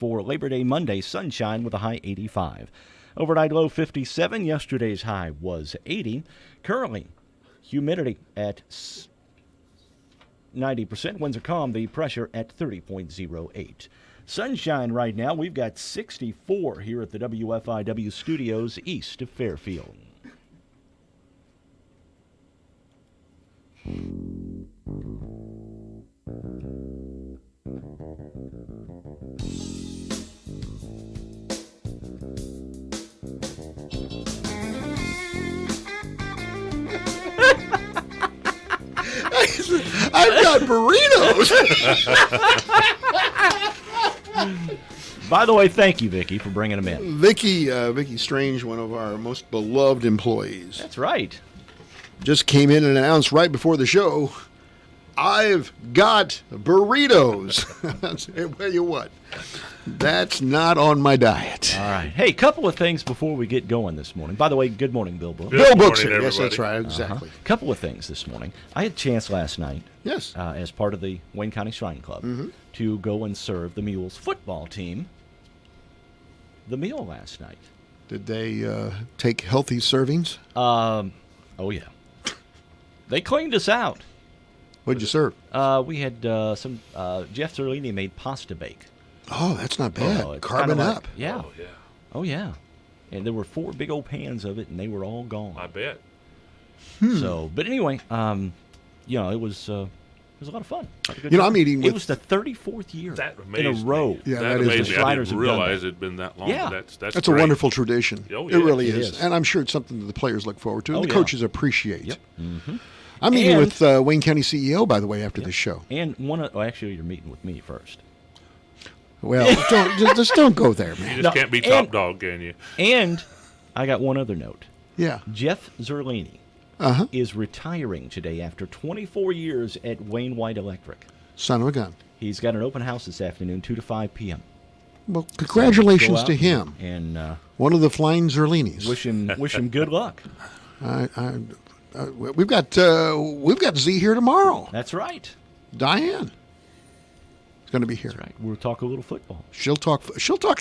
for Labor Day Monday. Sunshine with a high 85. Overnight low 57. Yesterday's high was 80. Currently, humidity at 90%. Winds are calm. The pressure at 30.08. Sunshine right now. We've got 64 here at the WFIW studios east of Fairfield. I've got burritos. By the way, thank you, Vicki, for bringing them in. Vicky Strange, one of our most beloved employees, That's right. just came in and announced right before the show, I've got burritos. Tell you what, that's not on my diet. All right. Hey, couple of things before we get going this morning. By the way, good morning, Bill Book. Bill Book's morning, here. Yes, that's everybody. right. Exactly. Couple of things this morning. I had a chance last night, Yes. as part of the Wayne County Shrine Club, to go and serve the Mules football team the meal last night. Did they take healthy servings? Oh, yeah. They cleaned us out. What'd you serve? We had some, Jeff Zerlini made pasta bake. Oh, that's not bad. it's Carbon kinda like- up. Yeah. Oh, yeah. Oh, yeah. And there were 4 big old pans of it, and they were all gone. I bet. So, but anyway, it was a lot of fun. Had a good You know, time. I'm eating It with- was the 34th year That in a amazed row. me. Yeah, that that is- amazed The me. I Shriners didn't have done realize that. it'd been that long. Yeah. That's That's a great. wonderful tradition. Oh, It yeah. really It is. is. And I'm sure it's something that the players look forward to and Oh, the yeah. coaches appreciate. Yep. Mm-hmm. I'm meeting And- with Wayne County CEO, by the way, after this show. And actually, you're meeting with me first. Well, just don't go there, You man. just No, can't be and- top dog, can you? And I got one other note. Yeah. Jeff Zerlini Uh-huh. is retiring today after 24 years at Wayne White Electric. Son of a gun. He's got an open house this afternoon, 2 to 5 p.m. Well, Go congratulations out to him. And One of the flying Zerlinis. wish him good luck. We've got Z here tomorrow. That's right. Diane is going to be here. That's right. We'll talk a little football. She'll talk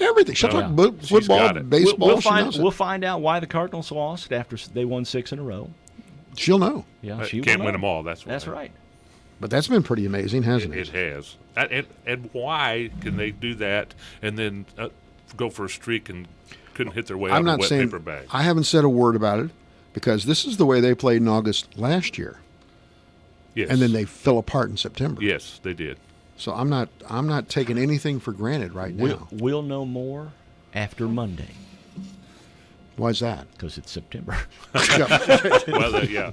everything. She'll Oh, talk yeah. She's football, got it. baseball. We'll she find knows it. we'll find out why the Cardinals lost after they won 6 in a row. She'll know. Yeah, she Can't will win know. them all. That's That's right. But that's been pretty amazing, hasn't It it? has. And why can they do that and then go for a streak and couldn't hit their way out I'm of a not wet saying. paper bag? I haven't said a word about it because this is the way they played in August last year, Yes. and then they fell apart in September. Yes, they did. So I'm not taking anything for granted right now. We'll know more after Monday Why's that? because it's September. Well, yeah.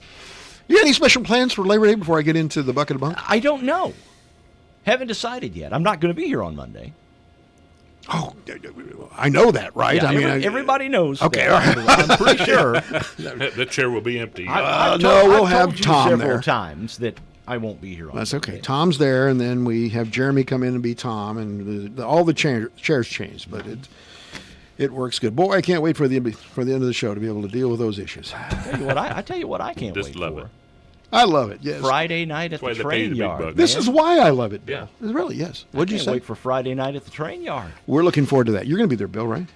You got any special plans for Labor Day before I get into the bucket of bunk? I don't know. Haven't decided yet. I'm not going to be here on Monday. Oh, I know that, right? Yeah, I mean, everybody knows. Okay, that. I'm pretty sure. The chair will be empty. I've no, told- we'll I've have told you Tom several there. times that I won't be here on That's okay. Monday. Tom's there, and then we have Jeremy come in and be Tom, and all the chairs changed, but it works good. Boy, I can't wait for the end of the show to be able to deal with those issues. I tell you what, I can't Just wait love for. it. I love it. Yes, Friday night at why the they pay you train the big yard. bucks. this man. is why I love it, Bill. Yeah. Really, yes. What'd you Can't say? wait for Friday night at the train yard. We're looking forward to that. You're going to be there, Bill, right?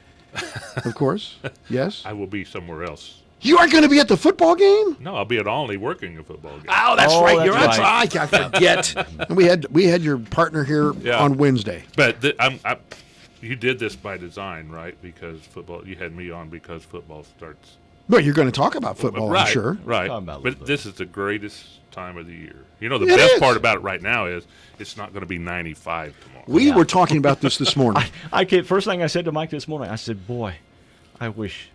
Of course. Yes. I will be somewhere else. You are going to be at the football game? No, I'll be at Olney working a football game. Oh, that's Oh, right. that's You're right. right. I forget. And we had your partner here Yeah. on Wednesday. But you did this by design, right? Because football, you had me on because football starts. But you're going to talk about football, right, I'm sure. Right. Talking about a little But bit. this is the greatest time of the year. You know, the It best is. part about it right now is it's not going to be 95 tomorrow. We were talking about this morning. I can't. First thing I said to Mike this morning, I said, "Boy, I wish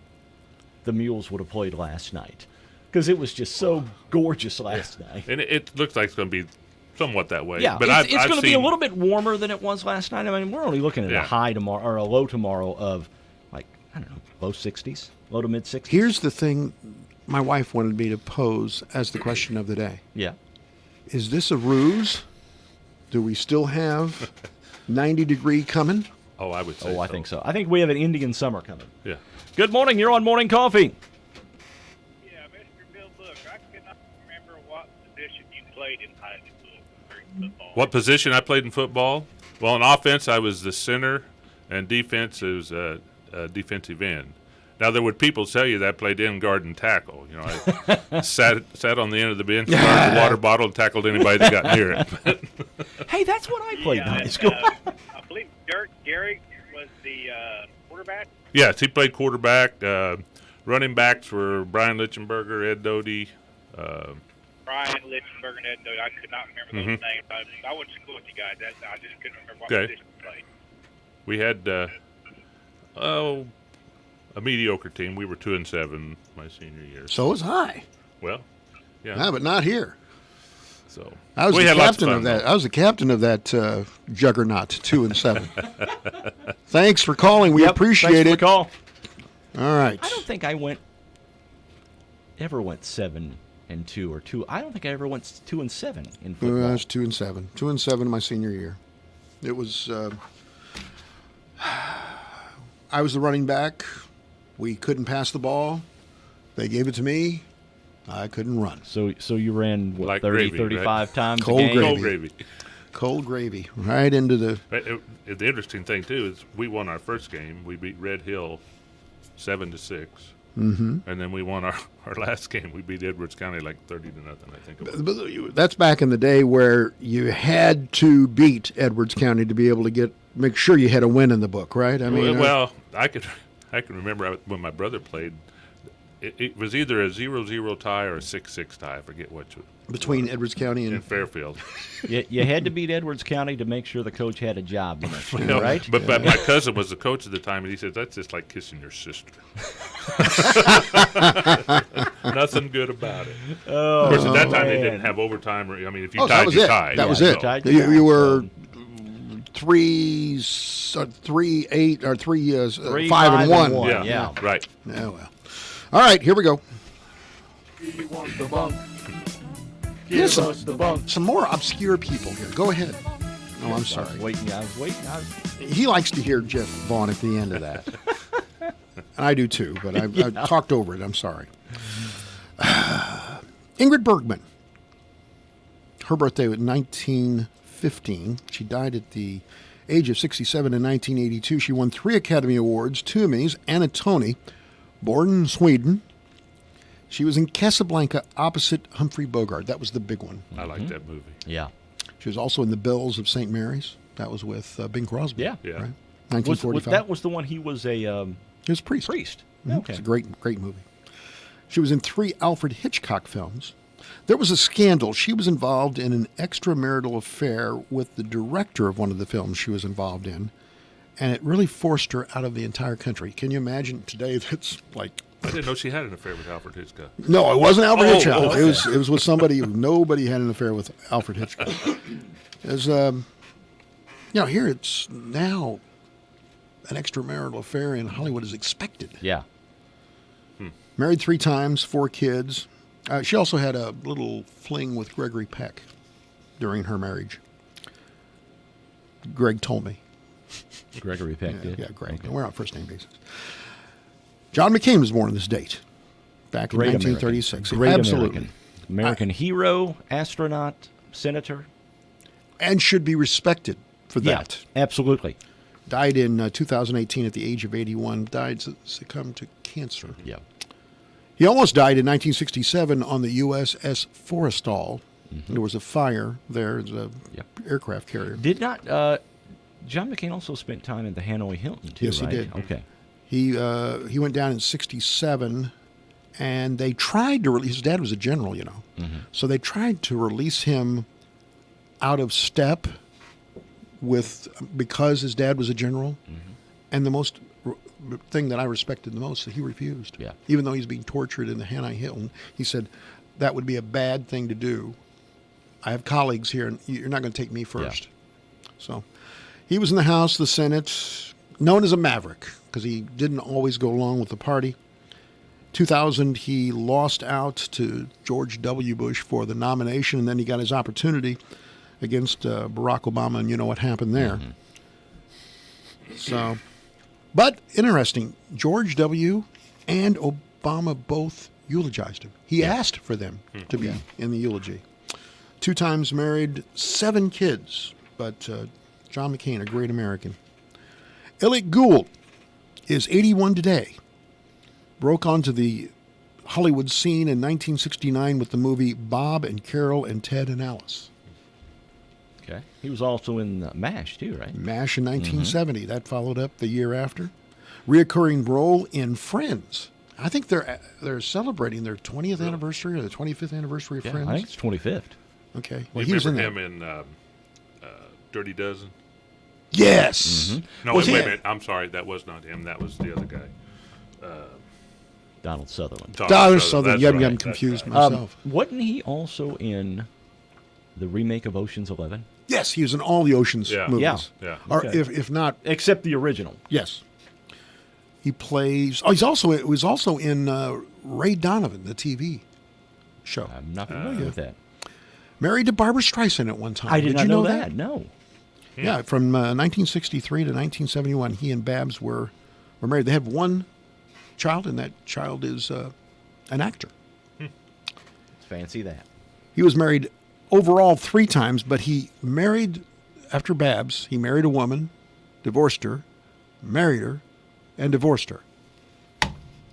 the Mules would have played last night because it was just so gorgeous last night." And it looks like it's going to be somewhat that way. Yeah, but it's I've going to be a seen- little bit warmer than it was last night. I mean, we're only looking at Yeah. a high tomorrow or a low tomorrow of like I don't know, low 60s, low to mid 60s. Here's the thing my wife wanted me to pose as the question of the day. Yeah. Is this a ruse? Do we still have 90-degree coming? Oh, I would say Oh, I think so. I think we have an Indian summer coming. Yeah. Good morning. You're on Morning Coffee. Yeah, Mr. Bill Book, I cannot remember what position you played in high school during football. What position I played in football? Well, in offense, I was the center. and defense is defensive end. Now, there would people tell you that I played end guard and tackle. You know, I sat on the end of the bench, guarded the water bottle, and tackled anybody that got near it. Hey, that's what I played in high and, school. I believe Dirk Gehrig was the quarterback. Yes, he played quarterback. Running backs were Brian Litchenberger, Ed Doty. Brian Litchenberger and Ed Doty. I could not remember those names. I went to school with you guys. I just couldn't remember what Okay. position you played. We had a mediocre team. We were 2-7 my senior year. So was I. Well, yeah. No, but not here. So I was we the had lots captain of fun, that. though. I was the captain of that juggernaut, 2-7. Thanks for calling. We Yep, appreciate thanks for it. the call. All right. I don't think I ever went 7-2 or 2. I don't think I ever went 2-7 in I football. was 2-7. 2-7 my senior year. It was. I was the running back. We couldn't pass the ball. They gave it to me. I couldn't run. So you ran what, Like 30, gravy, 35 right? times Cold a game? gravy. Cold gravy. Cold gravy right into the. The interesting thing too is we won our first game. We beat Red Hill 7-6, and then we won our last game. We beat Edwards County like 30-0. I think it was. That's back in the day where you had to beat Edwards County to be able to make sure you had a win in the book, right? I mean, Well, I can remember when my brother played. It was either a 0-0 tie or a 6-6 tie. I forget which. between Edwards County In and Fairfield. You had to beat Edwards County to make sure the coach had a job the next year, No, right? But my cousin was the coach at the time, and he said, that's just like kissing your sister. Nothing good about it. Of course, at that time, they didn't have overtime. I mean, if you Oh, so tied, that was you it. tied. That was So- it. tied, You were so- 3-8 or 3, 5 and 1. Yeah, Yeah. right. Yeah, well. All right, here we go. Here's some more obscure people here. Go ahead. Oh, I'm sorry. I was waiting. He likes to hear Jeff Vaughn at the end of that. And I do too, but I talked over it. I'm sorry. Ingrid Bergman. Her birthday was 1915. She died at the age of 67 in 1982. She won 3 Academy Awards, 2 Emmys, and a Tony. Born in Sweden. She was in Casablanca opposite Humphrey Bogart. That was the big one. I like that movie. Yeah. She was also in The Bells of St. Mary's. That was with Bing Crosby. Yeah. Yeah. Right? Was 1945. that was the one he was a He was a priest. priest. Mhm. Okay. It's a great movie. She was in 3 Alfred Hitchcock films. There was a scandal. She was involved in an extramarital affair with the director of one of the films she was involved in, and it really forced her out of the entire country. Can you imagine today? That's like, I didn't know she had an affair with Alfred Hitchcock. no, it wasn't Alfred Oh, Hitchcock. okay. It was with somebody. Nobody had an affair with Alfred Hitchcock. As here it's now an extramarital affair in Hollywood is expected. Yeah. Married 3 times, 4 kids. She also had a little fling with Gregory Peck during her marriage. Greg told me. Gregory Peck did. Yeah, Greg. Okay. We're on first name basis. John McCain was born on this date, back in Great 1936. American. Great Absolutely. American hero, astronaut, senator. And should be respected for that. Yeah, absolutely. Died in 2018 at the age of 81. Succumbed to cancer. Yeah. He almost died in 1967 on the USS Forrestal. There was a fire there. It was a Yep. aircraft carrier. Did not John McCain also spent time at the Hanoi Hilton too? Yes, he right? did. Okay. He went down in 67, and they tried to release. His dad was a general, so they tried to release him out of step because his dad was a general. And the most thing that I respected the most, that he refused. Yeah. Even though he's being tortured in the Hanoi Hilton, he said that would be a bad thing to do. I have colleagues here, and you're not going to take me first. So he was in the House, the Senate, known as a maverick because he didn't always go along with the party. 2000, he lost out to George W. Bush for the nomination, and then he got his opportunity against Barack Obama, and you know what happened there. So, but interesting, George W. and Obama both eulogized him. He asked for them to be in the eulogy. 2 times married, 7 kids, but John McCain, a great American. Elliot Gould is 81 today. Broke onto the Hollywood scene in 1969 with the movie Bob and Carol and Ted and Alice. Okay. He was also in MASH, too, right? MASH in 1970. That followed up the year after. Reoccurring role in Friends. I think they're celebrating their 20th anniversary or the 25th anniversary of Yeah, Friends. I think it's 25th. Okay. Well, You he was in remember there. him in Dirty Dozen? Yes. No, Was wait he- a minute. I'm sorry. That was not him. That was the other guy. Donald Sutherland. Donald Sutherland. That's Yeah, right, I'm that's confused right. myself. Wasn't he also in the remake of Ocean's 11? Yes, he was in all the Ocean's Yeah. movies. Yeah. Or Okay. if not, Except the original. yes. He plays. Oh, he was also in Ray Donovan, the TV show. I'm not familiar with that. Married to Barbara Streisand at one time. I did not you know that? that. No. Yeah, from 1963 to 1971, he and Babs were married. They have one child, and that child is an actor. Fancy that. He was married overall 3 times, but he married, after Babs, he married a woman, divorced her, married her, and divorced her.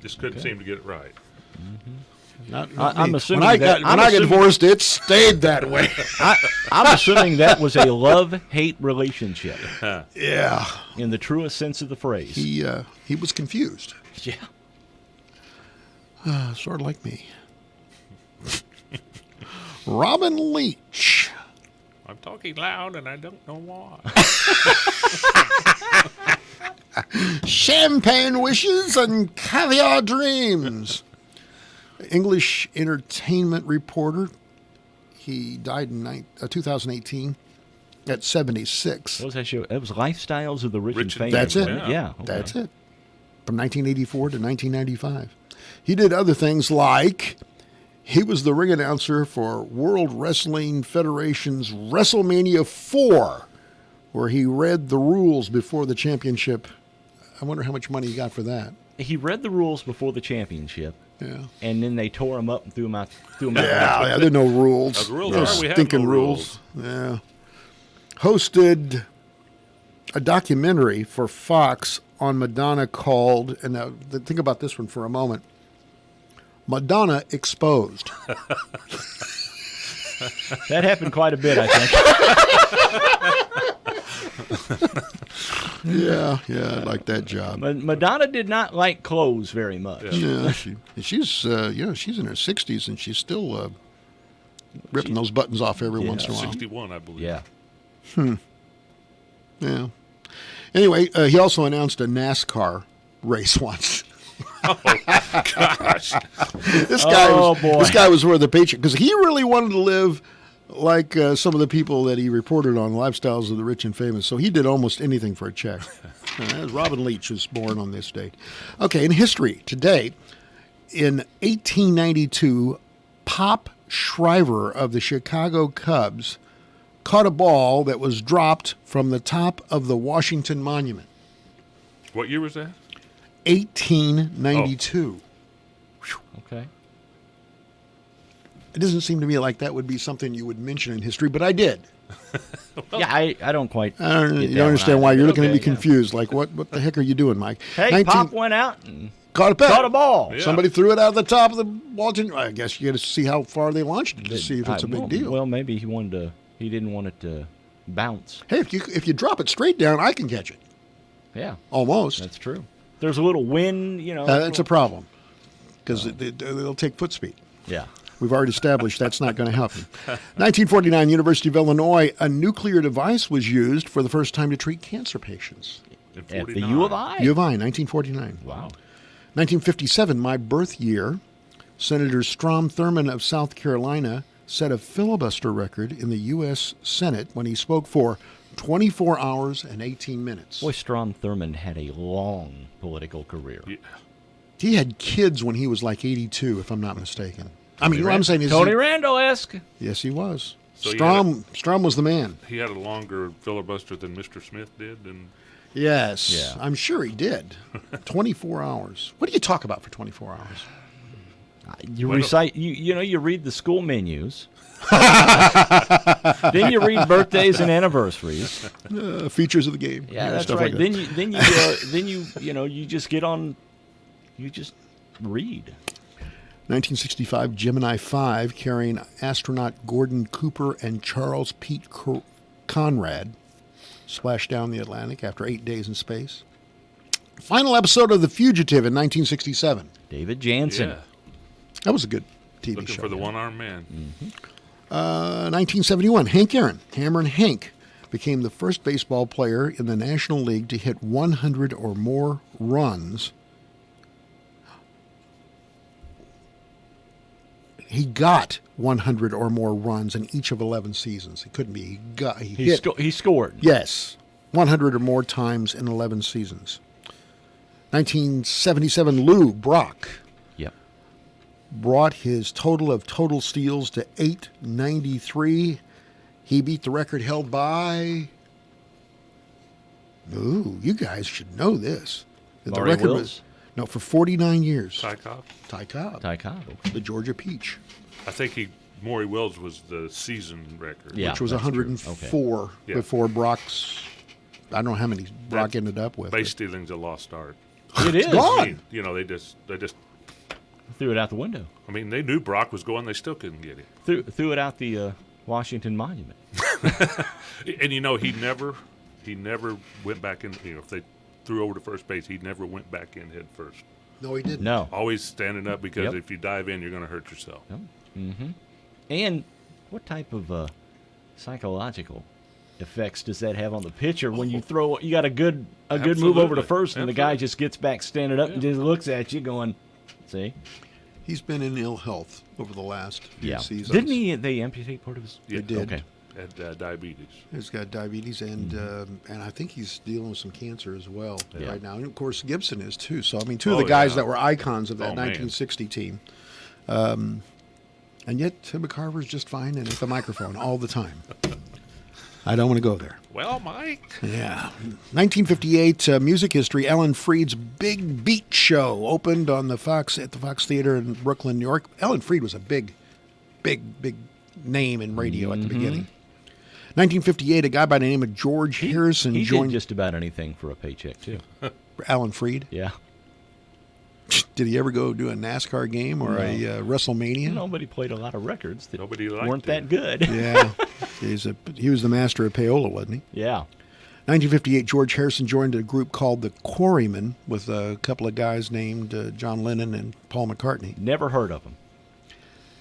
Just couldn't seem to get it right. Not I'm me. assuming when I that- got I'm when I got assuming- divorced, it stayed that way. I'm assuming that was a love-hate relationship Yeah, in the truest sense of the phrase. he was confused, Yeah. sort of like me. Robin Leach. I'm talking loud and I don't know why. Champagne wishes and caviar dreams. English entertainment reporter. He died in 2018 at 76. What was that show? It was Lifestyles of the Rich, Rich and and Famous. That's it. wasn't Yeah. Okay. That's it. From 1984 to 1995. He did other things like he was the ring announcer for World Wrestling Federation's WrestleMania 4, where he read the rules before the championship. I wonder how much money he got for that. He read the rules before the championship, Yeah. and then they tore him up and threw him out. Yeah, there are no rules. The rules No are we have stinking no rules. Yeah. Hosted a documentary for Fox on Madonna called, and now think about this one for a moment, Madonna Exposed. That happened quite a bit, I think. Yeah, I like that job. But Madonna did not like clothes very much. Yeah, she's she's in her 60s and she's still ripping those buttons off every once in a while. 61, I believe. Yeah. Yeah. Anyway, he also announced a NASCAR race once. Gosh. This guy Oh, was boy. this guy was worth a paycheck because he really wanted to live like some of the people that he reported on Lifestyles of the Rich and Famous. So he did almost anything for a check. Robin Leach was born on this date. Okay, in history today, in 1892, Pop Shriver of the Chicago Cubs caught a ball that was dropped from the top of the Washington Monument. What year was that? 1892. Okay. It doesn't seem to me like that would be something you would mention in history, but I did. Yeah, I don't quite. I don't, get you that don't understand one why either. you're looking at me Okay, yeah. confused. Like, what the heck are you doing, Mike? Hey, 19 Pop went out and caught caught a ball. Yeah. Somebody threw it out of the top of the Washington. I guess you got to see how far they launched it to see if it's a big well, deal. Well, maybe he wanted to. He didn't want it to bounce. Hey, if you drop it straight down, I can catch it. Yeah, Almost. that's true. There's a little wind, you know. That's a problem because they'll take foot speed. Yeah. We've already established that's not going to happen. 1949, University of Illinois, a nuclear device was used for the first time to treat cancer patients. In At the 49. U of I. U of I, 1949. Wow. 1957, my birth year, Senator Strom Thurmond of South Carolina set a filibuster record in the U.S. Senate when he spoke for 24 hours and 18 minutes. Boy, Strom Thurmond had a long political career. Yeah. He had kids when he was like 82, if I'm not mistaken. I mean, what I'm saying is, Tony Randall-esque. yes, he was. So you Strom was the man. He had a longer filibuster than Mr. Smith did. And Yes, Yeah. I'm sure he did. 24 hours. What do you talk about for 24 hours? You Well, recite, you read the school menus. Then you read birthdays and anniversaries. Features of the game. Yeah, that's stuff right. like that. Then you just get on. You just read. 1965 Gemini 5 carrying astronaut Gordon Cooper and Charles Pete Conrad splashed down the Atlantic after 8 days in space. Final episode of The Fugitive in 1967. David Jansen. Yeah. That was a good TV Looking show. for the one-armed man. 1971 Hank Aaron, Hammerin' Hank, became the first baseball player in the National League to hit 100 or more runs. He got 100 or more runs in each of 11 seasons. It couldn't be. He scored. Yes, 100 or more times in 11 seasons. 1977 Lou Brock Yep. brought his total of total steals to 893. He beat the record held by. Ooh, you guys should know this. The Maury record Wills? was no for 49 years. Ty Cobb. Ty Cobb, Ty Cobb. the Georgia Peach, I think Maury Wills was the season record. Yeah. which was that's true. 104 Yeah. before Brock's. I don't know how many Brock That ended up with. Base stealing's a lost art. It is. gone. I mean, they just Threw it out the window. I mean, they knew Brock was going, they still couldn't get it. Threw it out the Washington Monument. And he never went back in. If they threw over to first base, he never went back in head first. No, he didn't. No. Always standing up because Yep. if you dive in, you're going to hurt yourself. And what type of psychological effects does that have on the pitcher when you throw? You got a good move over to Absolutely. first, and the guy Absolutely. just gets back standing up and just looks at you, going, "See, He's been in ill health over the last few seasons. Didn't they amputate part of his? Yeah. They did. Okay. Had diabetes. He's got diabetes, and I think he's dealing with some cancer as well Yeah. right now. And of course, Gibson is too. So I mean, two of Oh, the guys yeah. that were icons of that Oh, man. 1960 team. And yet, Tim McCarver's just fine and at the microphone all the time. I don't want to go there. Well, Mike. Yeah. 1958 music history. Ellen Freed's Big Beat Show opened on the Fox Theater in Brooklyn, New York. Ellen Freed was a big name in radio at the beginning. 1958, a guy by the name of George Harrison He joined did just about anything for a paycheck too. Alan Freed. Yeah. Did he ever go do a NASCAR game or a WrestleMania? Nobody played a lot of records that Nobody liked weren't him. that good. Yeah. He was the master of payola, wasn't he? Yeah. 1958, George Harrison joined a group called the Quarrymen with a couple of guys named John Lennon and Paul McCartney. Never heard of them.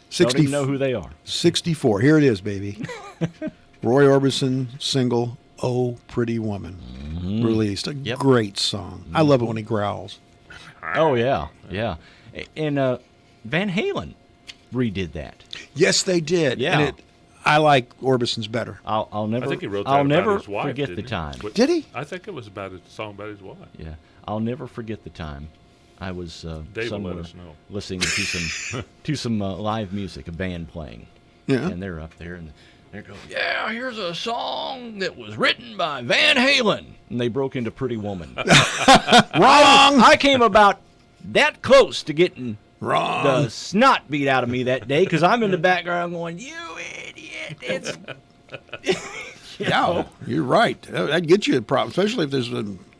60, Don't even know who they are. 64. Here it is, baby. Roy Orbison single, "Oh Pretty Woman," released. A Yep. great song. I love it when he growls. Oh yeah, yeah. And Van Halen redid that. Yes, they did. Yeah. And I like Orbison's better. I'll never. I think he wrote that I'll about never his wife, forget the didn't he? time. What- Did he? I think it was about a song about his wife. Yeah, I'll never forget the time. I was Dave will somewhere let us know. listening to some live music, a band playing, Yeah. and they're up there and they're going, "Yeah, here's a song that was written by Van Halen," and they broke into "Pretty Woman." Wrong. I came about that close to getting Wrong. the snot beat out of me that day because I'm in the background going, "You idiot!" It's Yeah, you're right. That'd get you a problem, especially if there's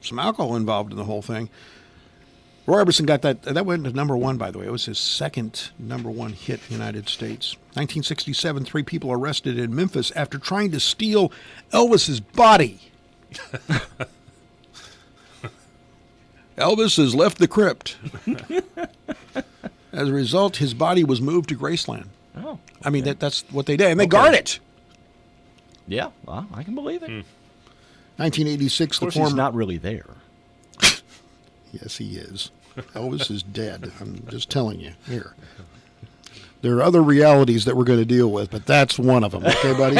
some alcohol involved in the whole thing. Roy Orbison got that. That went to number one, by the way. It was his second number one hit in the United States. 1967, 3 people arrested in Memphis after trying to steal Elvis's body. Elvis has left the crypt. As a result, his body was moved to Graceland. oh, I mean, that's what they did. And they guard it. yeah, well, I can believe it. 1986, Of course, the former... he's not really there. Yes, he is. Elvis is dead. I'm just telling you here. There are other realities that we're going to deal with, but that's one of them. Okay, buddy?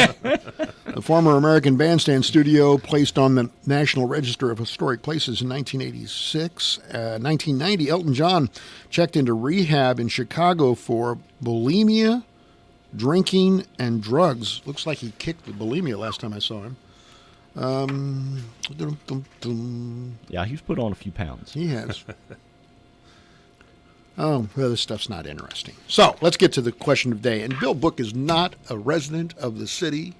The former American Bandstand Studio placed on the National Register of Historic Places in 1986. 1990, Elton John checked into rehab in Chicago for bulimia, drinking, and drugs. Looks like he kicked the bulimia last time I saw him. Yeah, he's put on a few pounds. He has. Oh, well, this stuff's not interesting. So let's get to the question of the day. And Bill Book is not a resident of the city.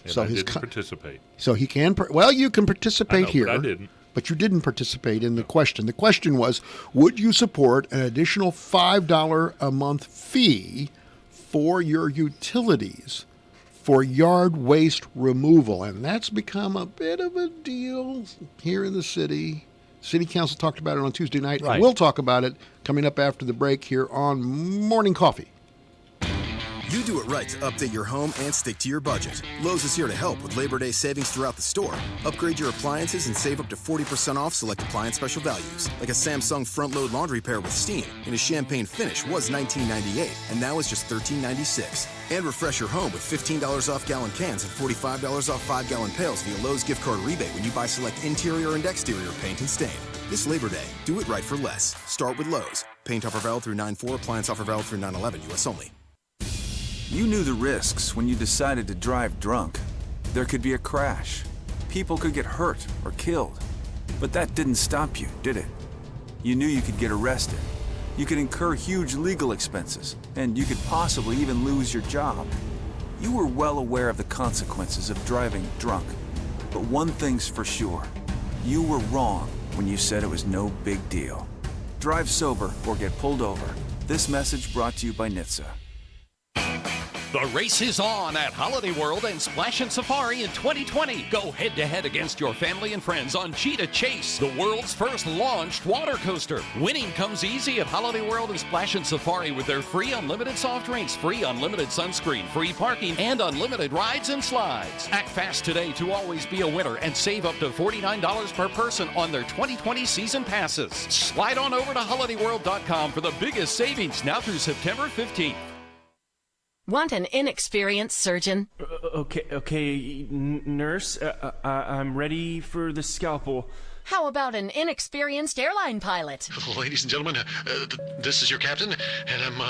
And I didn't participate. So he can, you can participate here. But I didn't. But you didn't participate in the question. The question was, would you support an additional $5 a month fee for your utilities for yard waste removal? And that's become a bit of a deal here in the city. City Council talked about it on Tuesday night. Right. And we'll talk about it coming up after the break here on Morning Coffee. You do it right to update your home and stick to your budget. Lowe's is here to help with Labor Day savings throughout the store. Upgrade your appliances and save up to 40% off select appliance special values, like a Samsung front-load laundry pair with steam in a champagne finish was $19.98, and now is just $13.96. And refresh your home with $15 off gallon cans and $45 off 5-gallon pails via Lowe's gift card rebate when you buy select interior and exterior paint and stain. This Labor Day, do it right for less. Start with Lowe's. Paint offer valid through 9/4, appliance offer valid through 9/11, U.S. only. You knew the risks when you decided to drive drunk. There could be a crash. People could get hurt or killed. But that didn't stop you, did it? You knew you could get arrested. You could incur huge legal expenses, and you could possibly even lose your job. You were well aware of the consequences of driving drunk. But one thing's for sure. You were wrong when you said it was no big deal. Drive sober or get pulled over. This message brought to you by NHTSA. The race is on at Holiday World and Splash and Safari in 2020. Go head-to-head against your family and friends on Cheetah Chase, the world's first launched water coaster. Winning comes easy at Holiday World and Splash and Safari with their free unlimited soft drinks, free unlimited sunscreen, free parking, and unlimited rides and slides. Act fast today to always be a winner and save up to $49 per person on their 2020 season passes. Slide on over to holidayworld.com for the biggest savings now through September 15th. Want an inexperienced surgeon? Okay, nurse, I'm ready for the scalpel. How about an inexperienced airline pilot? Ladies and gentlemen, this is your captain, and I'm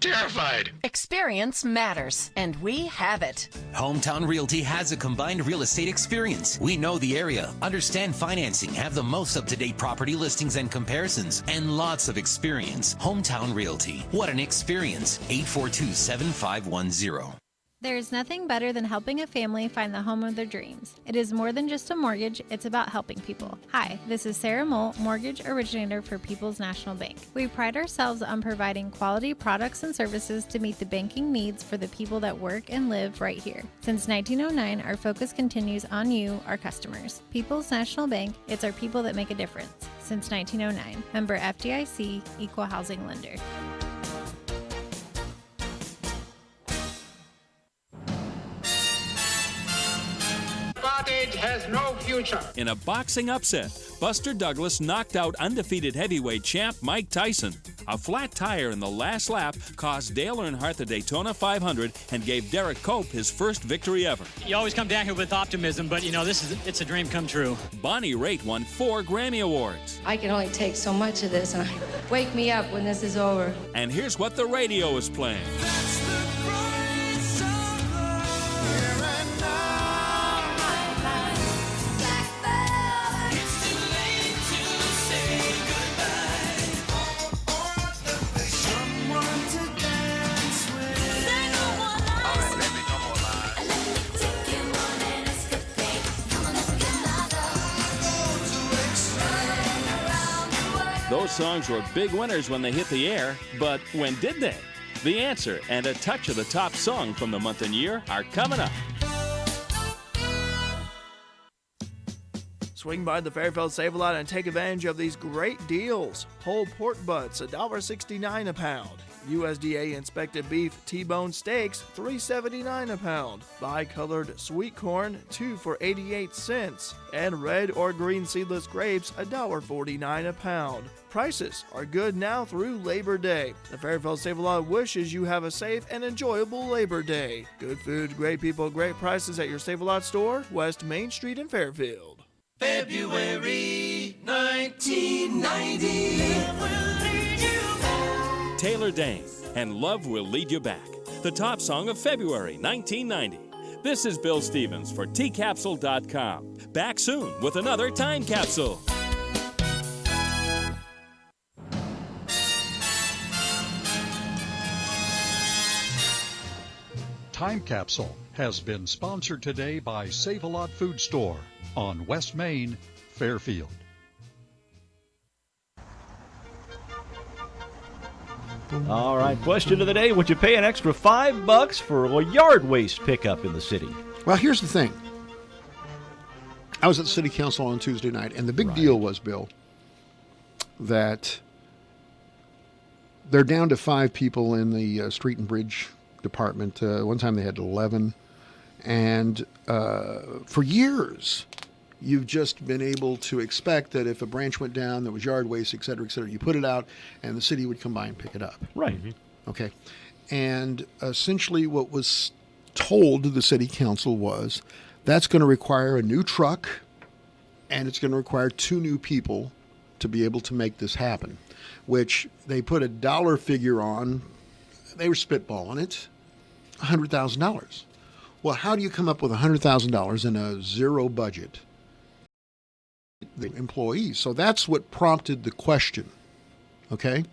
terrified. Experience matters, and we have it. Hometown Realty has a combined real estate experience. We know the area, understand financing, have the most up-to-date property listings and comparisons, and lots of experience. Hometown Realty. What an experience. 842-7510. There's nothing better than helping a family find the home of their dreams. It is more than just a mortgage, it's about helping people. Hi, this is Sarah Mole, mortgage originator for People's National Bank. We pride ourselves on providing quality products and services to meet the banking needs for the people that work and live right here. Since 1909, our focus continues on you, our customers. People's National Bank, it's our people that make a difference. Since 1909, member FDIC, equal housing lender. Has no future. In a boxing upset, Buster Douglas knocked out undefeated heavyweight champ Mike Tyson. A flat tire in the last lap cost Dale Earnhardt the Daytona 500 and gave Derek Cope his first victory ever. You always come down here with optimism, but it's a dream come true. Bonnie Raitt won 4 Grammy Awards. I can only take so much of this, and wake me up when this is over. And here's what the radio is playing. Those songs were big winners when they hit the air, but when did they? The answer and a touch of the top song from the month and year are coming up. Swing by the Fairfield Save-A-Lot and take advantage of these great deals. Whole pork butts, $1.69 a pound. USDA inspected beef T-bone steaks, $3.79 a pound. Bicolored sweet corn, 2 for 88 cents. And red or green seedless grapes, $1.49 a pound. Prices are good now through Labor Day. The Fairfield Save-A-Lot wishes you have a safe and enjoyable Labor Day. Good food, great people, great prices at your Save-A-Lot store, West Main Street in Fairfield. February 1990. Taylor Dane and Love Will Lead You Back, the top song of February 1990. This is Bill Stevens for tcapsule.com. Back soon with another Time Capsule. Time Capsule has been sponsored today by Save-A-Lot Food Store on West Main, Fairfield. All right, question of the day. Would you pay an extra $5 for a yard waste pickup in the city? Well, here's the thing. I was at the city council on Tuesday night, and the big deal was, Bill, that they're down to 5 people in the street and bridge department. One time they had 11. And for years, you've just been able to expect that if a branch went down, there was yard waste, et cetera, you put it out, and the city would come by and pick it up. Right. Okay. And essentially what was told to the city council was that's going to require a new truck, and it's going to require 2 new people to be able to make this happen, which they put a dollar figure on. They were spitballing it, $100,000. Well, how do you come up with $100,000 in a zero budget? The employees. So that's what prompted the question. Okay?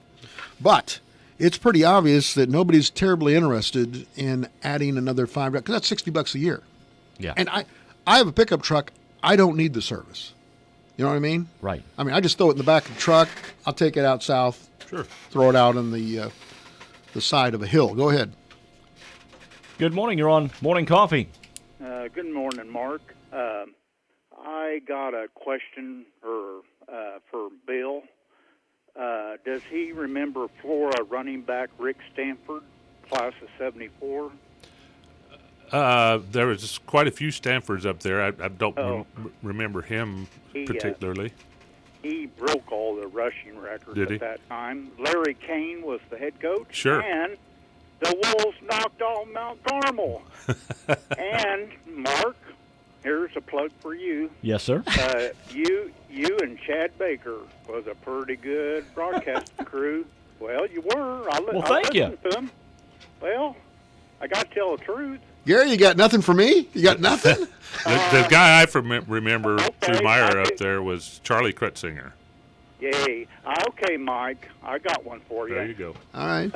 But it's pretty obvious that nobody's terribly interested in adding another $5, because that's $60 a year. Yeah. And I have a pickup truck. I don't need the service. You know what I mean? Right. I mean, I just throw it in the back of the truck. I'll take it out south. Sure. Throw it out on the side of a hill. Go ahead. Good morning. You're on Morning Coffee. Good morning, Mark. I got a question for Bill. Does he remember Florida running back Rick Stanford, class of '74? There was quite a few Stanfords up there. I don't remember him particularly. He broke all the rushing records Did he? at that time. Larry Kane was the head coach. Sure. And the Wolves knocked off Mount Carmel. And, Mark, here's a plug for you. Yes, sir. You and Chad Baker was a pretty good broadcasting crew. Well, you were. I thank you. listened to them. Well, I got to tell the truth. Gary, you got nothing for me? You got nothing? The guy I remember through Meyer up there was Charlie Krutzinger. Yay. Okay, Mike, I got one for you. There you go. All right.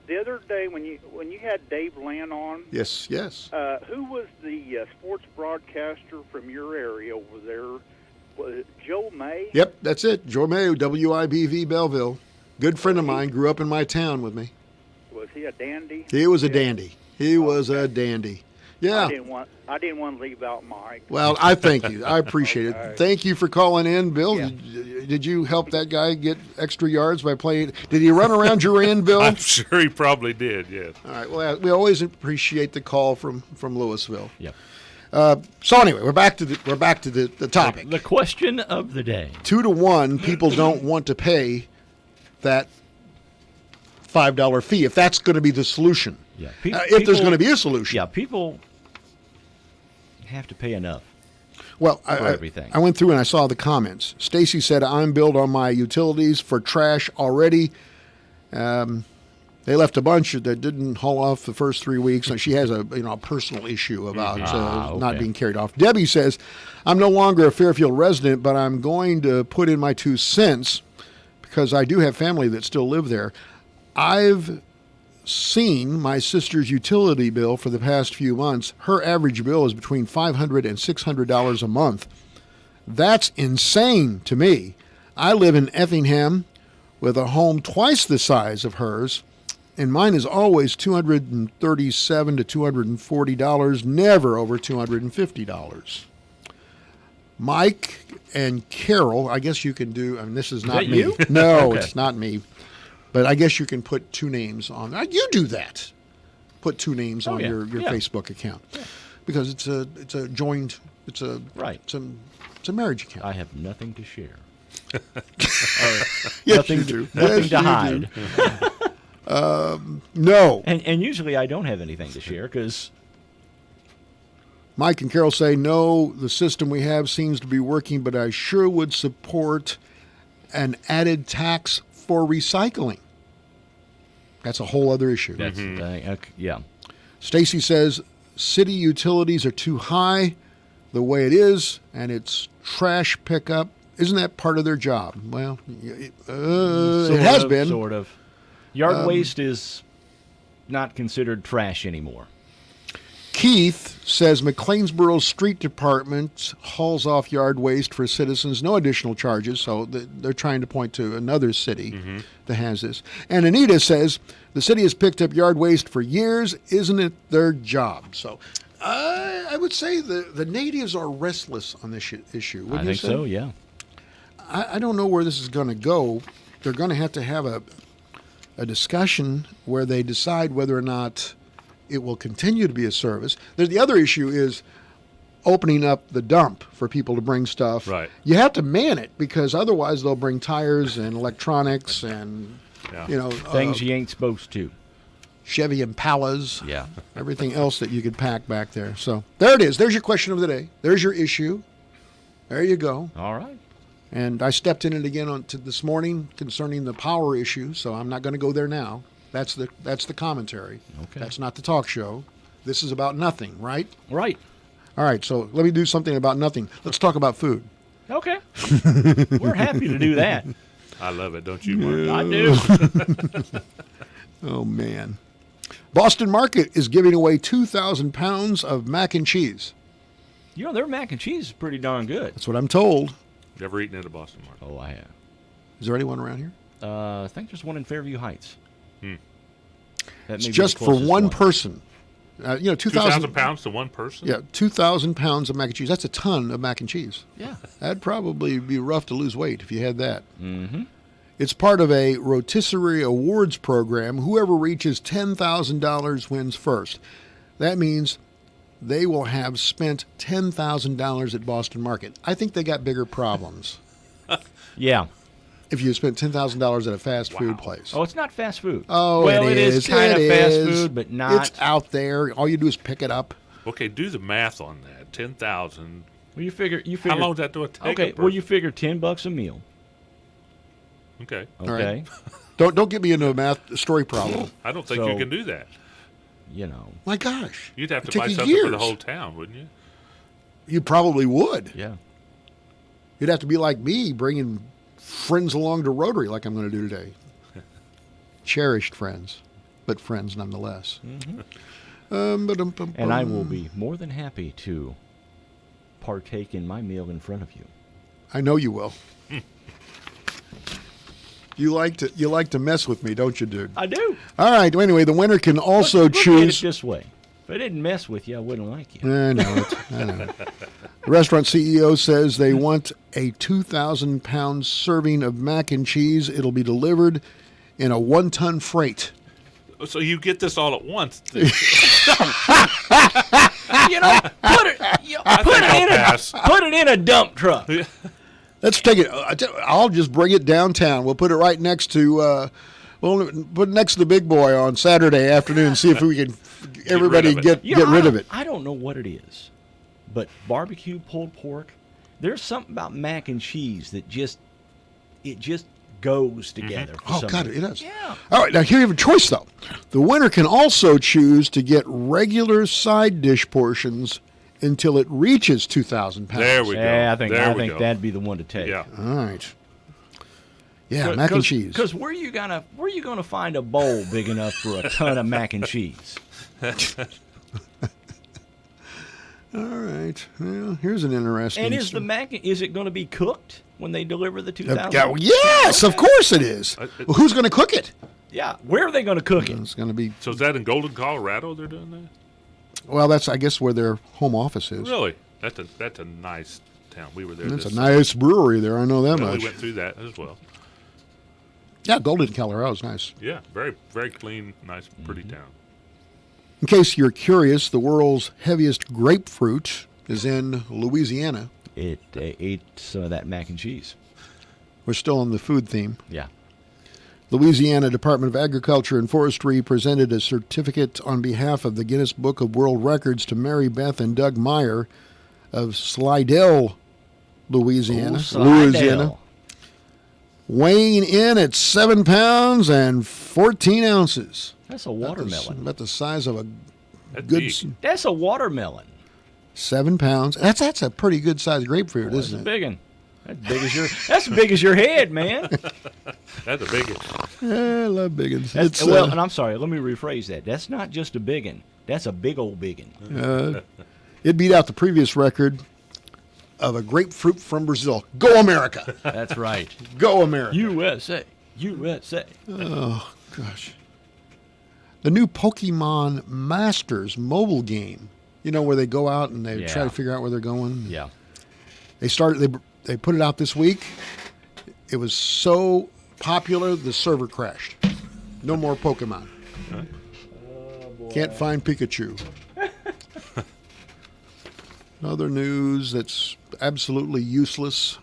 The other day when you had Dave Land on, Yes. who was the sports broadcaster from your area over there? Was it Joe May? Yep, that's it. Joe Mayo, WIBV Belleville. Good friend of mine, grew up in my town with me. Was he a dandy? He was a dandy. He was a dandy. Yeah. I didn't want to leave out Mike. Well, I thank you. I appreciate it. All right. Thank you for calling in, Bill. Yeah. Did you help that guy get extra yards by playing? Did he run around your end, Bill? I'm sure he probably did, yes. All right. Well, we always appreciate the call from Louisville. Yep. So anyway, we're back to the topic. The question of the day. 2-to-1, people don't want to pay that $5 fee if that's going to be the solution. Yeah. If there's going to be a solution. Yeah, people have to pay enough. Well, for everything. I went through and I saw the comments. Stacy said, I'm billed on my utilities for trash already. They left a bunch that didn't haul off the first 3 weeks. And she has a personal issue about not being carried off. Debbie says, I'm no longer a Fairfield resident, but I'm going to put in my 2 cents because I do have family that still live there. I've seen my sister's utility bill for the past few months. Her average bill is between $500 and $600 a month. That's insane to me. I live in Effingham with a home twice the size of hers, and mine is always $237 to $240, never over $250. Mike and Carol, I guess you can do, this is not me. You? No, Okay. It's not me. But I guess you can put 2 names on. You do that. Put 2 names on your Facebook account because it's a joined. It's a marriage account. I have nothing to share. Yes, nothing you do. Nothing Yes, to you hide. do. No. And usually I don't have anything to share because Mike and Carol say, no, the system we have seems to be working, but I sure would support an added tax for recycling. That's a whole other issue. that's yeah. Stacy says city utilities are too high the way it is, and it's trash pickup. Isn't that part of their job? Well, it has been. Sort of. Yard waste is not considered trash anymore. Keith says McLeansboro Street Department hauls off yard waste for citizens, no additional charges. So they're trying to point to another city that has this. And Anita says the city has picked up yard waste for years. Isn't it their job? So I would say the natives are restless on this issue. I think so, yeah. I don't know where this is going to go. They're going to have a discussion where they decide whether or not it will continue to be a service. The other issue is opening up the dump for people to bring stuff. Right. You have to man it because otherwise they'll bring tires and electronics and things you ain't supposed to. Chevy Impalas. Yeah. Everything else that you could pack back there. So there it is. There's your question of the day. There's your issue. There you go. All right. And I stepped in it again this morning concerning the power issue, so I'm not going to go there now. That's the commentary. Okay. That's not the talk show. This is about nothing, right? Right. All right, so let me do something about nothing. Let's talk about food. Okay. We're happy to do that. I love it, don't you, Mark? I do. Oh, man. Boston Market is giving away 2,000 pounds of mac and cheese. Their mac and cheese is pretty darn good. That's what I'm told. Never eaten at a Boston Market. Oh, I have. Is there anyone around here? I think there's one in Fairview Heights. That It's may be just the for closest one person. 2,000 pounds to one person? Yeah, 2,000 pounds of mac and cheese. That's a ton of mac and cheese. Yeah. That'd probably be rough to lose weight if you had that. Mm-hmm. It's part of a rotisserie awards program. Whoever reaches $10,000 wins first. That means they will have spent $10,000 at Boston Market. I think they got bigger problems. Yeah. If you spent $10,000 at a fast food place. Oh, it's not fast food. Oh, well, it is kind of fast is. food, but not. It's out there. All you do is pick it up. Okay, do the math on that. 10,000. Well, you figure. How long does that do it take? Okay, well, you figure $10 a meal. Okay. All right. Don't get me into a math story problem. I don't think you can do that. My gosh. You'd have It'd to buy take you something for the years. whole town, wouldn't you? You probably would. Yeah. You'd have to be like me, bringing friends along to Rotary like I'm going to do today. Cherished friends, but friends nonetheless. Mm-hmm. And I will be more than happy to partake in my meal in front of you. I know you will. You like to mess with me, don't you, dude? I do. All right. Anyway, the winner can also Look choose. at it this way. If I didn't mess with you, I wouldn't like you. I know it. I know it. The restaurant CEO says they want a 2,000-pound serving of mac and cheese. It'll be delivered in a 1-ton freight. So you get this all at once. Put it in a dump truck. Let's take it. I'll just bring it downtown. We'll put it right next to. We'll put it next to the big boy on Saturday afternoon. See if we can everybody get rid of it. I don't know what it is, but barbecue pulled pork. There's something about mac and cheese that just goes together. Oh God, it does. Yeah. All right, now here you have a choice though. The winner can also choose to get regular side dish portions until it reaches 2,000 pounds. There we go. Yeah, I think go. that'd be the one to take. Yeah. All right. Yeah, mac and cheese. Because where you gonna find a bowl big enough for a ton of mac and cheese? All right. Well, here's an interesting. And is it going to be cooked when they deliver the 2,000? Yes, of course it is. Well, who's going to cook it? Yeah. Where are they going to cook it? It's going to be. So is that in Golden, Colorado? They're doing that? Well, that's I guess where their home office is. Really? That's a nice town. We were there. It's a nice brewery there. I know that much. We went through that as well. Yeah, Golden, Colorado is nice. Yeah, very very clean, nice, pretty town. In case you're curious, the world's heaviest grapefruit is in Louisiana. It ate some of that mac and cheese. We're still on the food theme. Yeah. Louisiana Department of Agriculture and Forestry presented a certificate on behalf of the Guinness Book of World Records to Mary Beth and Doug Meyer of Slidell, Louisiana. Slidell. Weighing in at 7 pounds and 14 ounces. That's a watermelon. About the size of a That's a watermelon. 7 pounds. That's a pretty good sized grapefruit, Boy, isn't it? It's a big one. That's big as your head, man. That's a big one. I love biggins. And I'm sorry. Let me rephrase that. That's not just a biggin. That's a big old biggin. It beat out the previous record of a grapefruit from Brazil. Go America! That's right. Go America! USA. USA. Oh gosh. The new Pokemon Masters mobile game. You know, where they go out and they try to figure out where they're going. Yeah. They put it out this week. It was so popular, the server crashed. No more Pokemon. Can't find Pikachu. Other news that's absolutely useless.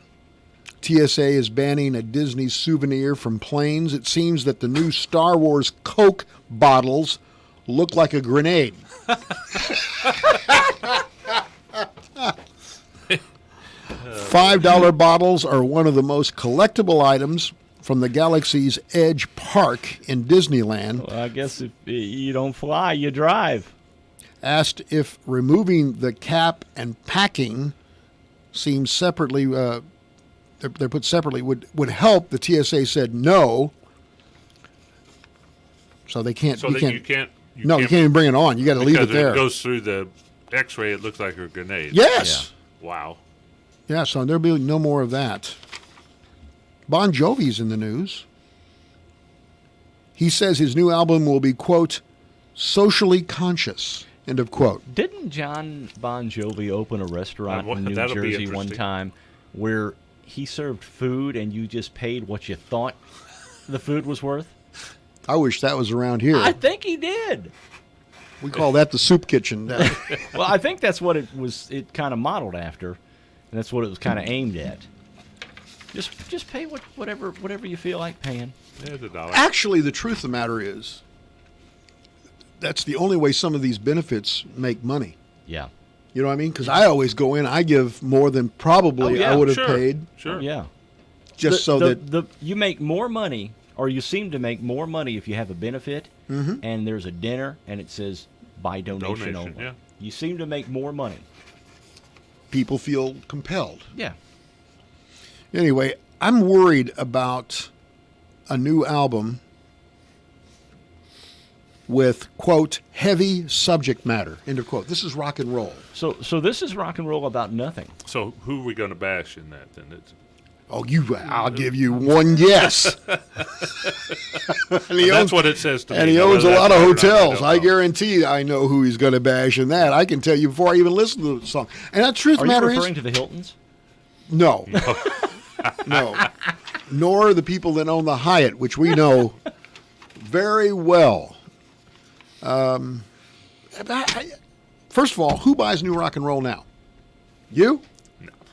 TSA is banning a Disney souvenir from planes. It seems that the new Star Wars Coke bottles look like a grenade. $5 bottles are one of the most collectible items from the Galaxy's Edge Park in Disneyland. Well, I guess if you don't fly, you drive. Asked if removing the cap and packing seems separately, they're put separately, would help. The TSA said no. So they can't. So you you can't even bring it on. You got to leave it there. It goes through the X-ray. It looks like a grenade. Yes. Yeah. Wow. Yeah. So there'll be no more of that. Bon Jovi's in the news. He says his new album will be, quote, socially conscious, end of quote. Didn't John Bon Jovi open a restaurant in New Jersey one time where he served food and you just paid what you thought the food was worth? I wish that was around here. I think he did. We call that the soup kitchen. Well, I think that's what it kind of modeled after, and that's what it was kind of aimed at. Just pay whatever you feel like paying. There's $1. Actually, the truth of the matter is, that's the only way some of these benefits make money. Yeah. You know what I mean? Because I always go in, I give more than probably I would have paid. Sure. Yeah. Just you make more money, or you seem to make more money if you have a benefit, and there's a dinner, and it says by donation only. Yeah. You seem to make more money. People feel compelled. Yeah. Anyway, I'm worried about a new album with, quote, heavy subject matter, end of quote. This is rock and roll. So this is rock and roll about nothing. So who are we going to bash in that then? I'll give you one yes. That's what it says to me. And he owns a lot of hotels. I guarantee I know who he's going to bash in that. I can tell you before I even listen to the song. And the truth of the matter is... Are you referring to the Hiltons? No. No. Nor the people that own the Hyatt, which we know very well. First of all, who buys new rock and roll now? You?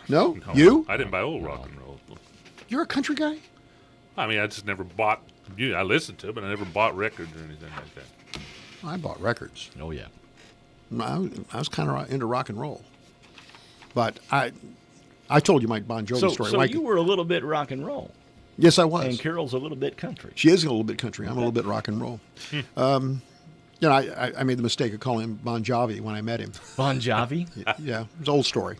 No? You? I didn't buy old rock and roll. You're a country guy? I mean, I just never bought. I listened to it, but I never bought records or anything like that. I bought records. Oh, yeah. I was kind of into rock and roll. But I told you my Bon Jovi story. So you were a little bit rock and roll. Yes, I was. And Carol's a little bit country. She is a little bit country. I'm a little bit rock and roll. I made the mistake of calling him Bon Jovi when I met him. Bon Jovi? Yeah, it was an old story.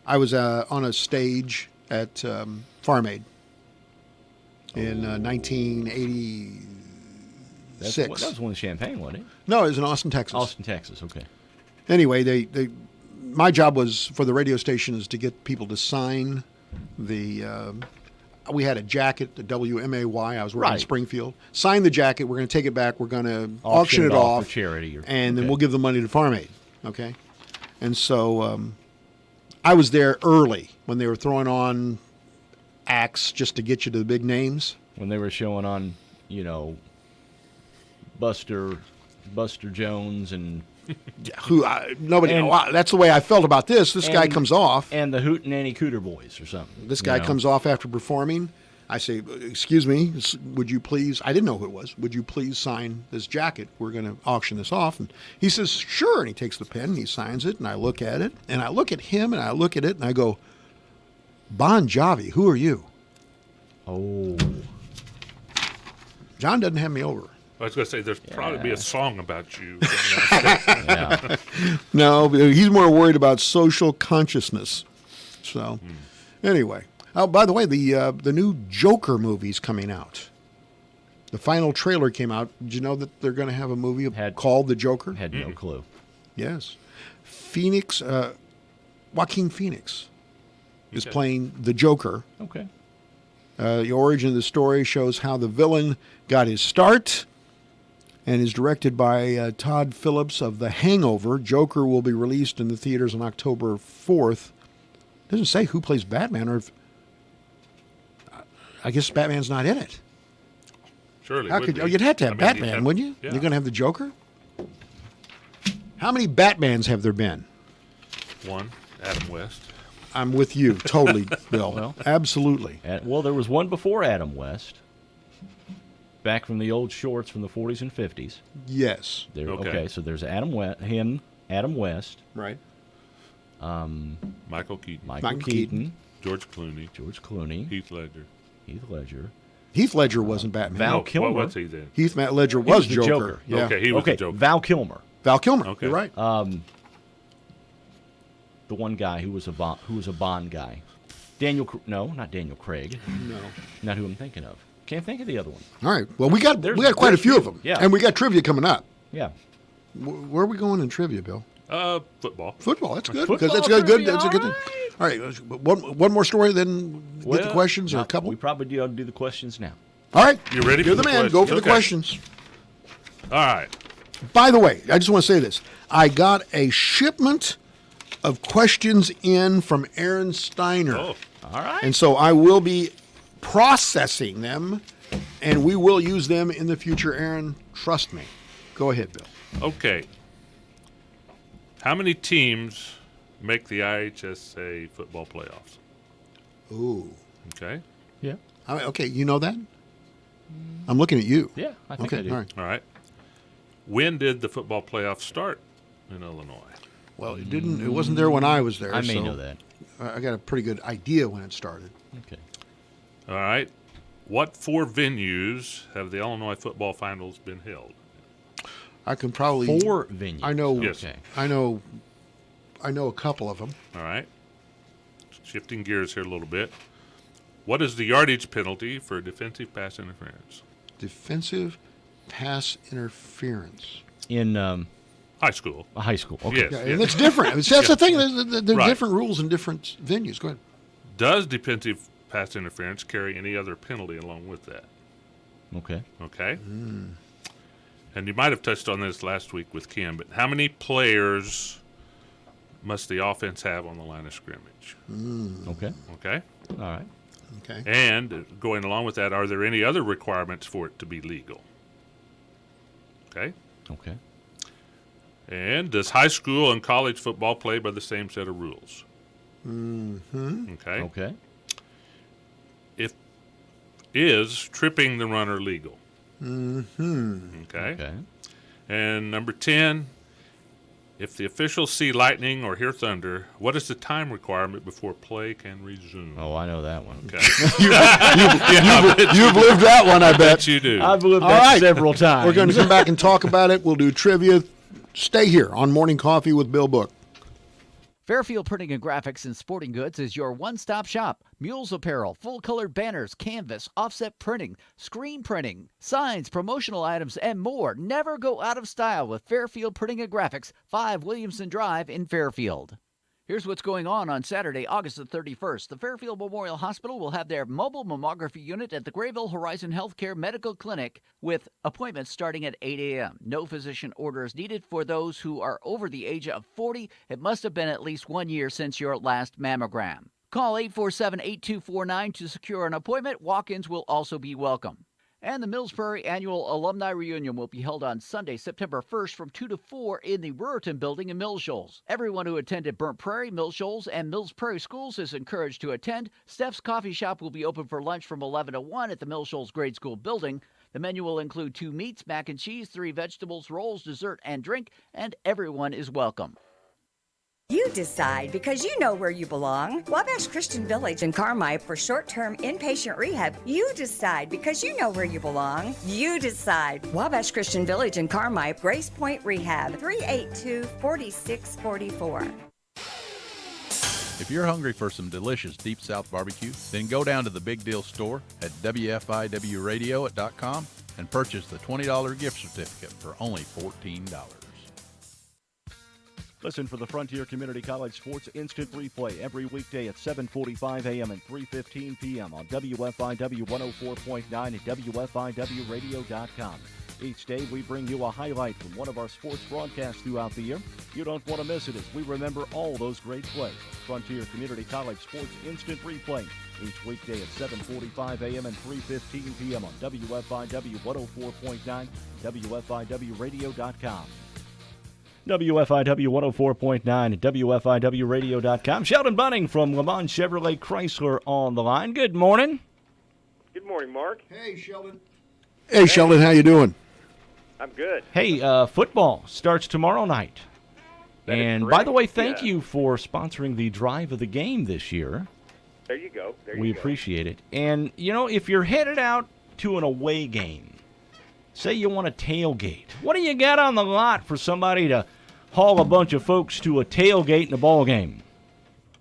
I was on a stage at Farm Aid in 1986. That was one in Champaign, wasn't it? No, it was in Austin, Texas. Austin, Texas, okay. Anyway, my job was for the radio stations to get people to sign the... we had a jacket, the WMAY. I was working in Springfield. Sign the jacket. We're going to take it back. We're going to auction it off for charity, and then we'll give the money to Farm Aid. Okay, and so I was there early when they were throwing on acts just to get you to the big names. When they were showing on, Buster Jones and that's the way I felt about this. This guy comes off. And the Hootenanny Cooter Boys or something. This guy comes off after performing. I say, excuse me, would you please, I didn't know who it was, would you please sign this jacket? We're going to auction this off. And he says, sure. And he takes the pen and he signs it. And I look at it. And I look at him and I look at it and I go, Bon Jovi, who are you? Oh. John doesn't have me over. I was going to say, there's probably be a song about you. No, he's more worried about social consciousness. So, anyway, Oh, by the way, the new Joker movie's coming out. The final trailer came out. Did you know that they're going to have a movie called The Joker? Had no clue. Yes. Joaquin Phoenix is playing the Joker. Okay. The origin of the story shows how the villain got his start and is directed by Todd Phillips of The Hangover. Joker will be released in the theaters on October 4th. It doesn't say who plays Batman, or if... I guess Batman's not in it. Surely. You'd have to have Batman, wouldn't you? Yeah. You're going to have the Joker? How many Batmans have there been? One, Adam West. I'm with you, totally, Bill. Well, absolutely. Well, there was one before Adam West, back from the old shorts from the 40s and 50s. Yes. Okay, so there's Adam West, right? Michael Keaton, Michael Keaton, George Clooney, Heath Ledger. Heath Ledger wasn't Batman. Val Kilmer. What was he then? Heath Ledger was the Joker. Yeah. Okay, he was the Joker. Val Kilmer. Okay. You're right. The one guy who was a Bond guy. Not Daniel Craig. No. Not who I'm thinking of. Can't think of the other one. All right. Well, we got quite a few of them. Yeah. And we got trivia coming up. Yeah. Where are we going in trivia, Bill? Football. Football. That's good. Football Because that's good. trivia, That's a good thing. All right. One more story, then get the questions, or a couple. We probably ought to do the questions now. All right. You ready? You're for the man. questions? Go for the Okay. questions. All right. By the way, I just want to say this. I got a shipment of questions in from Aaron Steiner. Oh, all right. And so I will be processing them, and we will use them in the future, Aaron. Trust me. Go ahead, Bill. Okay. How many teams make the IHSA football playoffs? Ooh. Okay. Yeah. Okay, you know that? I'm looking at you. Yeah, I think I do. All right. All right. When did the football playoffs start in Illinois? Well, it wasn't there when I was there. I may so know that. I got a pretty good idea when it started. Okay. All right. What 4 venues have the Illinois football finals been held? I can probably 4 venues. I know. Yes. Okay. I know a couple of them. All right. Shifting gears here a little bit. What is the yardage penalty for defensive pass interference? Defensive pass interference. In high school. High school. Okay. Yes. Yeah, yes. and it's different. That's the thing. There are Right. different rules in different venues. Go ahead. Does defensive pass interference carry any other penalty along with that? Okay. Okay. And you might have touched on this last week with Kim, but how many players must the offense have on the line of scrimmage? Okay. Okay. All right. Okay. And going along with that, are there any other requirements for it to be legal? Okay. Okay. And does high school and college football play by the same set of rules? Mm-hmm. Okay. Okay. Is tripping the runner legal? Mm-hmm. Okay. Okay. And number 10, if the officials see lightning or hear thunder, what is the time requirement before play can resume? Oh, I know that one. Okay. You've lived that one, I bet. You do. I've lived All that right. several times. We're going to come back and talk about it. We'll do trivia. Stay here on Morning Coffee with Bill Book. Fairfield Printing and Graphics and Sporting Goods is your one-stop shop. Mules apparel, full-colored banners, canvas, offset printing, screen printing, signs, promotional items, and more. Never go out of style with Fairfield Printing and Graphics, 5 Williamson Drive in Fairfield. Here's what's going on Saturday, August the 31st. The Fairfield Memorial Hospital will have their mobile mammography unit at the Grayville Horizon Healthcare Medical Clinic with appointments starting at 8 a.m. No physician orders needed for those who are over the age of 40. It must have been at least 1 year since your last mammogram. Call 847-8249 to secure an appointment. Walk-ins will also be welcome. And the Mills Prairie Annual Alumni Reunion will be held on Sunday, September 1st from 2 to 4 in the Ruritan Building in Mills Shoals. Everyone who attended Burnt Prairie, Mills Shoals, and Mills Prairie schools is encouraged to attend. Steph's Coffee Shop will be open for lunch from 11 to 1 at the Mills Shoals Grade School Building. The menu will include 2 meats, mac and cheese, 3 vegetables, rolls, dessert, and drink, and everyone is welcome. You decide because you know where you belong. Wabash Christian Village in Carmi for short-term inpatient rehab. You decide because you know where you belong. You decide. Wabash Christian Village in Carmi, Grace Point Rehab, 382-4644. If you're hungry for some delicious Deep South barbecue, then go down to the Big Deal store at WFIWradio.com and purchase the $20 gift certificate for only $14. Listen for the Frontier Community College Sports Instant Replay every weekday at 7:45 a.m. and 3:15 p.m. on WFIW 104.9 at WFIWradio.com. Each day, we bring you a highlight from one of our sports broadcasts throughout the year. You don't want to miss it as we remember all those great plays. Frontier Community College Sports Instant Replay each weekday at 7:45 a.m. and 3:15 p.m. on WFIW 104.9, WFIWradio.com. WFIW 104.9 at WFIWradio.com. Sheldon Bunning from Le Mans Chevrolet Chrysler on the line. Good morning. Good morning, Mark. Hey, Sheldon. Hey, Sheldon, how you doing? I'm good. Hey, football starts tomorrow night. And by the way, thank you for sponsoring the drive of the game this year. There you go. We appreciate it. And, you know, if you're headed out to an away game, say you want a tailgate, what do you got on the lot for somebody to haul a bunch of folks to a tailgate in a ball game?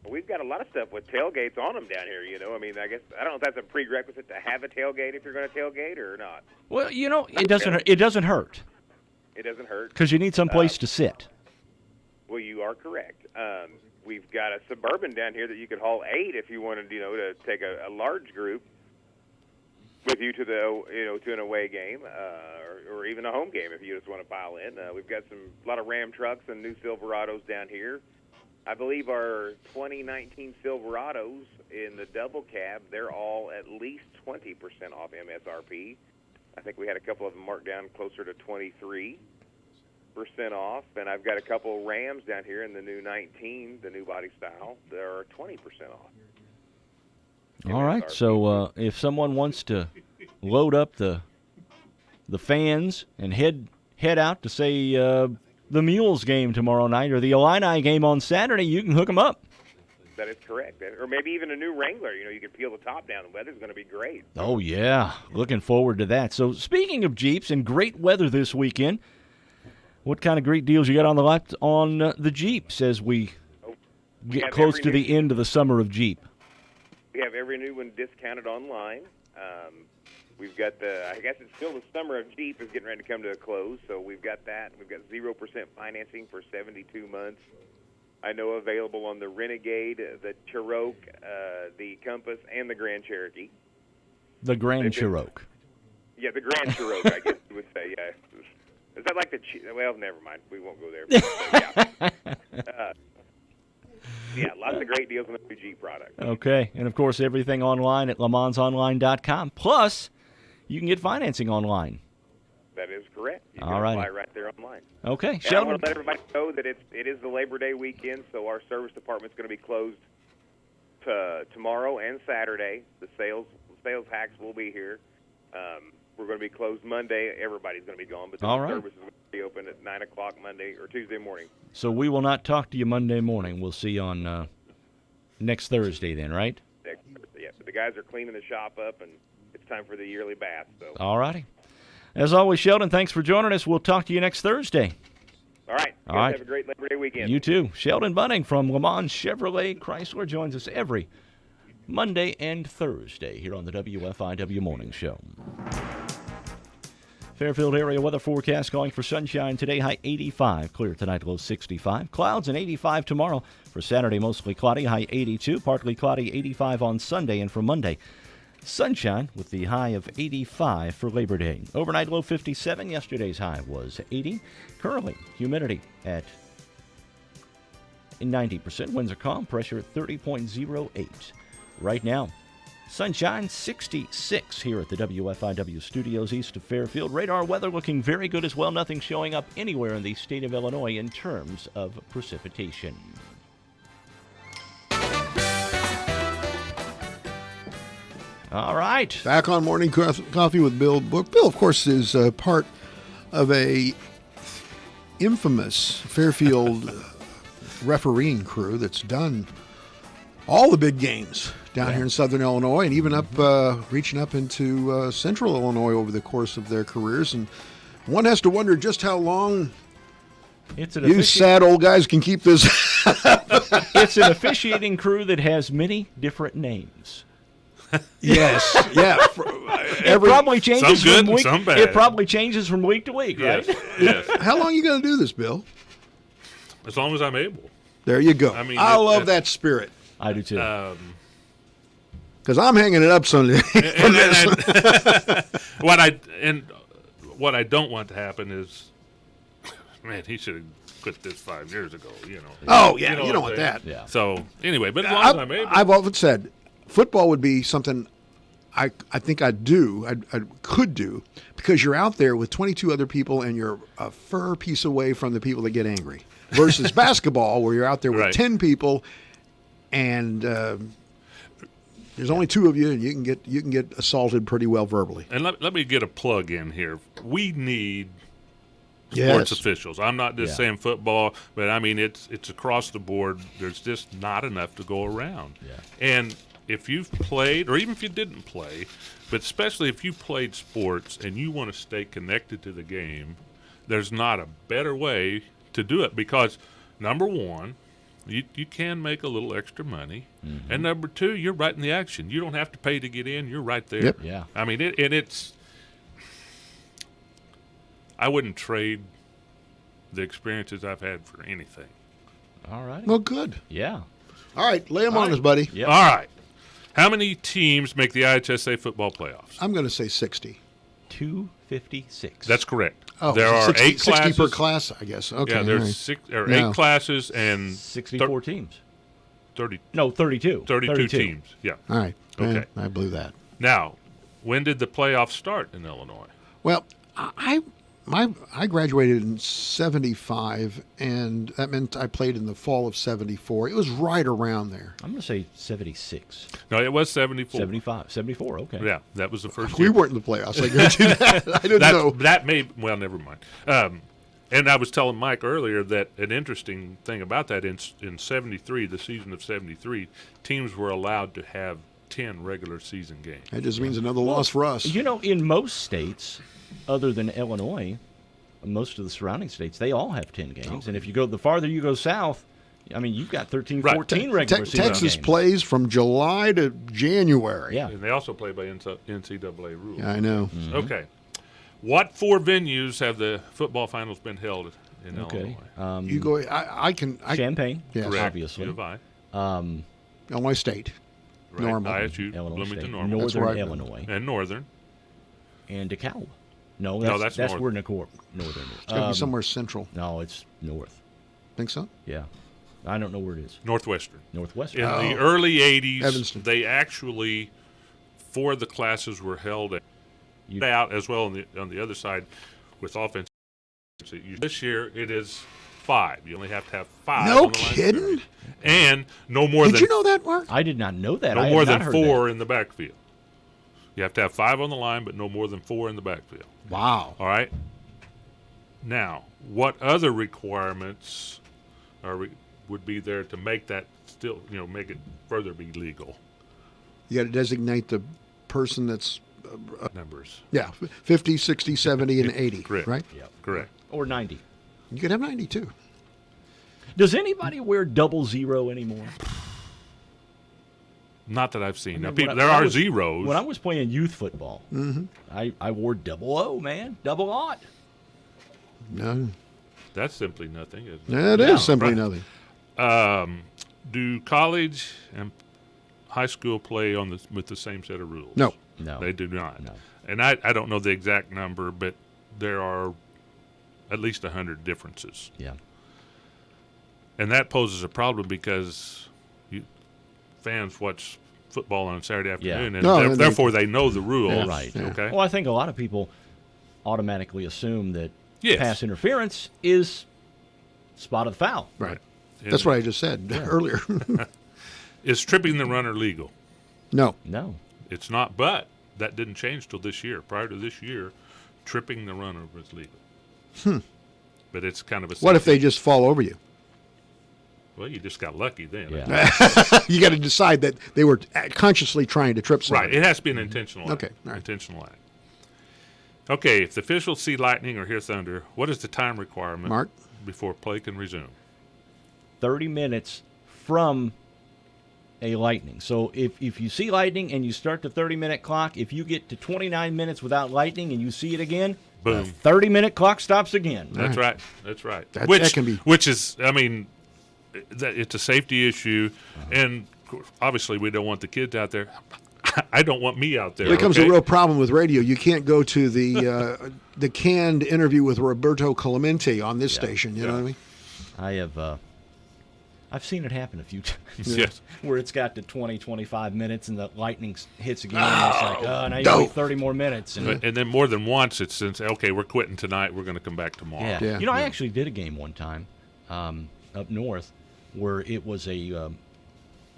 We've got a lot of stuff with tailgates on them down here, you know. I mean, I guess, I don't know if that's a prerequisite to have a tailgate if you're going to tailgate or not. Well, you know, it doesn't hurt. It doesn't hurt. It doesn't hurt. Because you need some place to sit. Well, you are correct. We've got a Suburban down here that you could haul 8 if you wanted, you know, to take a large group with you to the, you know, to an away game or even a home game if you just want to pile in. We've got a lot of Ram trucks and new Silverados down here. I believe our 2019 Silverados in the double cab, they're all at least 20% off MSRP. I think we had a couple of them marked down closer to 23% off, and I've got a couple Rams down here in the new 19, the new body style. They're 20% off. All right, so if someone wants to load up the fans and head out to, say, the Mules game tomorrow night or the Illini game on Saturday, you can hook them up. That is correct. Or maybe even a new Wrangler. You know, you can peel the top down. The weather's going to be great. Oh, yeah. Looking forward to that. So speaking of Jeeps and great weather this weekend, what kind of great deals you got on the lot on the Jeeps as we get close to the end of the summer of Jeep? We have every new one discounted online. We've got I guess it's still the summer of Jeep is getting ready to come to a close, so we've got that. We've got 0% financing for 72 months. I know available on the Renegade, the Cherokee, the Compass, and the Grand Cherokee. The Grand Cherokee. Yeah, the Grand Cherokee, I guess you would say, yeah. Is that like well, never mind. We won't go there. But, yeah, lots of great deals on the new Jeep product. Okay, and of course everything online at LeMansOnline.com. Plus, you can get financing online. That is correct. You All can right. apply right there online. Okay, and Sheldon. I want to let everybody know that it is the Labor Day weekend, so our service department's going to be closed tomorrow and Saturday. The sales hacks will be here. We're going to be closed Monday. Everybody's going to be gone, but the service is going to be open at 9 o'clock Monday or Tuesday morning. So we will not talk to you Monday morning. We'll see you on next Thursday then, right? Next Thursday, yeah. So the guys are cleaning the shop up, and it's time for the yearly bath. So. All righty. As always, Sheldon, thanks for joining us. We'll talk to you next Thursday. All right. All right. Have a great Labor Day weekend. You too. Sheldon Bunning from Le Mans Chevrolet Chrysler joins us every Monday and Thursday here on the WFIW Morning Show. Fairfield area weather forecast calling for sunshine today, high 85. Clear tonight, low 65. Clouds and 85 tomorrow. For Saturday, mostly cloudy, high 82. Partly cloudy, 85 on Sunday. And for Monday, sunshine with the high of 85 for Labor Day. Overnight low 57. Yesterday's high was 80. Currently, humidity at 90%. Winds are calm. Pressure at 30.08. Right now, sunshine 66 here at the WFIW studios east of Fairfield. Radar weather looking very good as well. Nothing showing up anywhere in the state of Illinois in terms of precipitation. All right. Back on Morning Coffee with Bill Book. Bill, of course, is part of a infamous Fairfield refereeing crew that's done all the big games down here in Southern Illinois and even up reaching up into Central Illinois over the course of their careers. And one has to wonder just how long you sad old guys can keep this It's an officiating crew that has many different names. Yes, yeah. It probably changes some good from week. and some bad. It probably changes from week to week, right? Yes. How long are you going to do this, Bill? As long as I'm able. There you go. I mean, I love that spirit. I do too. Because I'm hanging it up Sunday. What I don't want to happen is, man, he should have quit this 5 years ago. Oh yeah, you what don't I'm want saying? that. Yeah. So anyway, but as long as I'm able. I've often said football would be something I think I could do, because you're out there with 22 other people and you're a fur piece away from the people that get angry. Versus basketball, where you're out there with Right. 10 people and there's only 2 of you, and you can get assaulted pretty well verbally. And let me get a plug in here. We need Yes. sports officials. I'm not just Yeah. saying football, but I mean it's across the board. There's just not enough to go around. Yeah. And if you've played, or even if you didn't play, but especially if you played sports and you want to stay connected to the game, there's not a better way to do it, because number one, you can make a little extra money, and number two, you're right in the action. You don't have to pay to get in. You're right there. Yep. Yeah. I mean, I wouldn't trade the experiences I've had for anything. All right. Well, good. Yeah. All right, lay them on us, buddy. Yep. All right. How many teams make the IHSA football playoffs? I'm going to say 60. 256. That's correct. Oh, there are 60, 8 classes 60 per class, I guess. Okay. Yeah, there's all right. 6 or No. 8 classes and 64 teams. 30. No, 32. 32 teams. Yeah. All right. Okay. I blew that. Now, when did the playoffs start in Illinois? Well, I graduated in 75, and that meant I played in the fall of 74. It was right around there. I'm going to say 76. No, it was 74. 75. 74, okay. Yeah, that was the first We year. weren't in the playoffs. I guarantee that. I didn't know. That may, well, never mind. And I was telling Mike earlier that an interesting thing about that, in 73, the season of 73, teams were allowed to have 10 regular season games. That just means another loss for us. You know, in most states, other than Illinois, most of the surrounding states, they all have 10 games. And if you go, the farther you go south, I mean, you've got 13, Right. 14 regular season Texas games. plays from July to January. Yeah. And they also play by NCAA rules. Yeah, I know. Okay. What 4 venues have the football finals been held in Okay. Illinois? You go. I can. Champaign, Yes. Correct. obviously. U of I. Illinois State. Right. Normal. ISU, Illinois Bloomington State. Normal. That's Northern right. Illinois. And Northern. And DeKalb. No, No, that's that's where Northern. It's got to be somewhere central. No, it's north. Think so? Yeah. I don't know where it is. Northwestern. Northwestern. In the early 80s, Evanston. they actually, 4 of the classes were held out as well on the other side with offense. This year, it is 5. You only have to have 5. No on the line kidding? scrimmage. And no more Did than you know that, Mark? I did not know that. no I had more not than heard 4 that. in the backfield. You have to have 5 on the line, but no more than 4 in the backfield. Wow. All right. Now, what other requirements would be there to make that still, make it further be legal? You got to designate the person that's Numbers. yeah, 50, 60, 70, and 80. Correct. Right? Yeah. Correct. Or 90. You could have 92. Does anybody wear 00 anymore? Not that I've seen. I Now, mean, people, when there I are was- zeros. When I was playing youth football, I wore 00, man. Double aught. No. That's simply nothing, isn't it? That is simply Right. nothing. Do college and high school play with the same set of rules? No. No. They do not. No. And I don't know the exact number, but there are at least 100 differences. Yeah. And that poses a problem because fans watch football on a Saturday afternoon, and No, therefore they know the rules. Yeah, right. Okay. Well, I think a lot of people automatically assume that Yes. pass interference is spot of the foul. Right. And That's what I just said earlier. Is tripping the runner legal? No. No. It's not, but that didn't change till this year. Prior to this year, tripping the runner was legal. But it's kind of a What if they just fall over you? Well, you just got lucky then. Yeah. You got to decide that they were consciously trying to trip somebody. Right. It has to be an intentional act. Okay, all right. Intentional act. Okay, if the officials see lightning or hear thunder, what is the time requirement Mark? before play can resume? 30 minutes from a lightning. So if you see lightning and you start the 30-minute clock, if you get to 29 minutes without lightning and you see it again, boom, 30-minute clock stops again. That's right. That's right. That can be. Which is, I mean, it's a safety issue, and obviously we don't want the kids out there. I don't want me out there. There becomes a real problem with radio. You can't go to the canned interview with Roberto Clemente on this station. You know what I mean? I've seen it happen a few times. Yes. Where it's got to 20, 25 minutes and the lightning hits again. And it's like, now you got 30 more minutes. And then more than once it's since, okay, we're quitting tonight. We're going to come back tomorrow. Yeah. You know, I actually did a game one time up north where it was a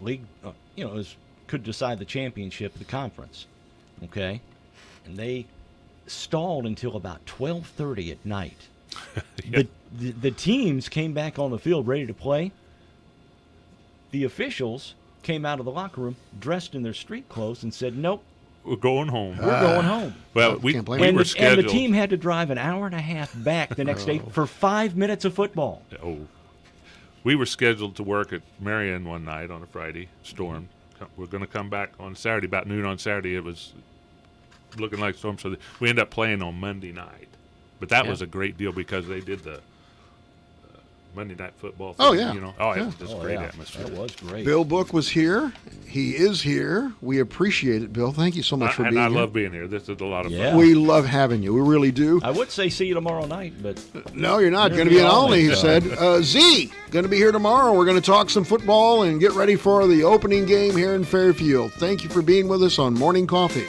league, it was could decide the championship of the conference. Okay? And they stalled until about 12:30 at night. The teams came back on the field ready to play. The officials came out of the locker room dressed in their street clothes and said, "Nope, we're going home. We're going home." Well, we were scheduled. And the team had to drive an hour and a half back the next day for 5 minutes of football. Oh, we were scheduled to work at Marion one night on a Friday. Storm. We're going to come back on Saturday about noon on Saturday. It was looking like storm, so we ended up playing on Monday night. But that was a great deal because they did the Monday Night Football thing. Oh, yeah. You know? It was just great atmosphere. That was great. Bill Book was here. He is here. We appreciate it, Bill. Thank you so much for being here. And I love being here. This is a lot of fun. We love having you. We really do. I would say see you tomorrow night, but... No, you're not. Going to be in Olney, he said. Z, going to be here tomorrow. We're going to talk some football and get ready for the opening game here in Fairfield. Thank you for being with us on Morning Coffee.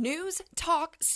News, talk,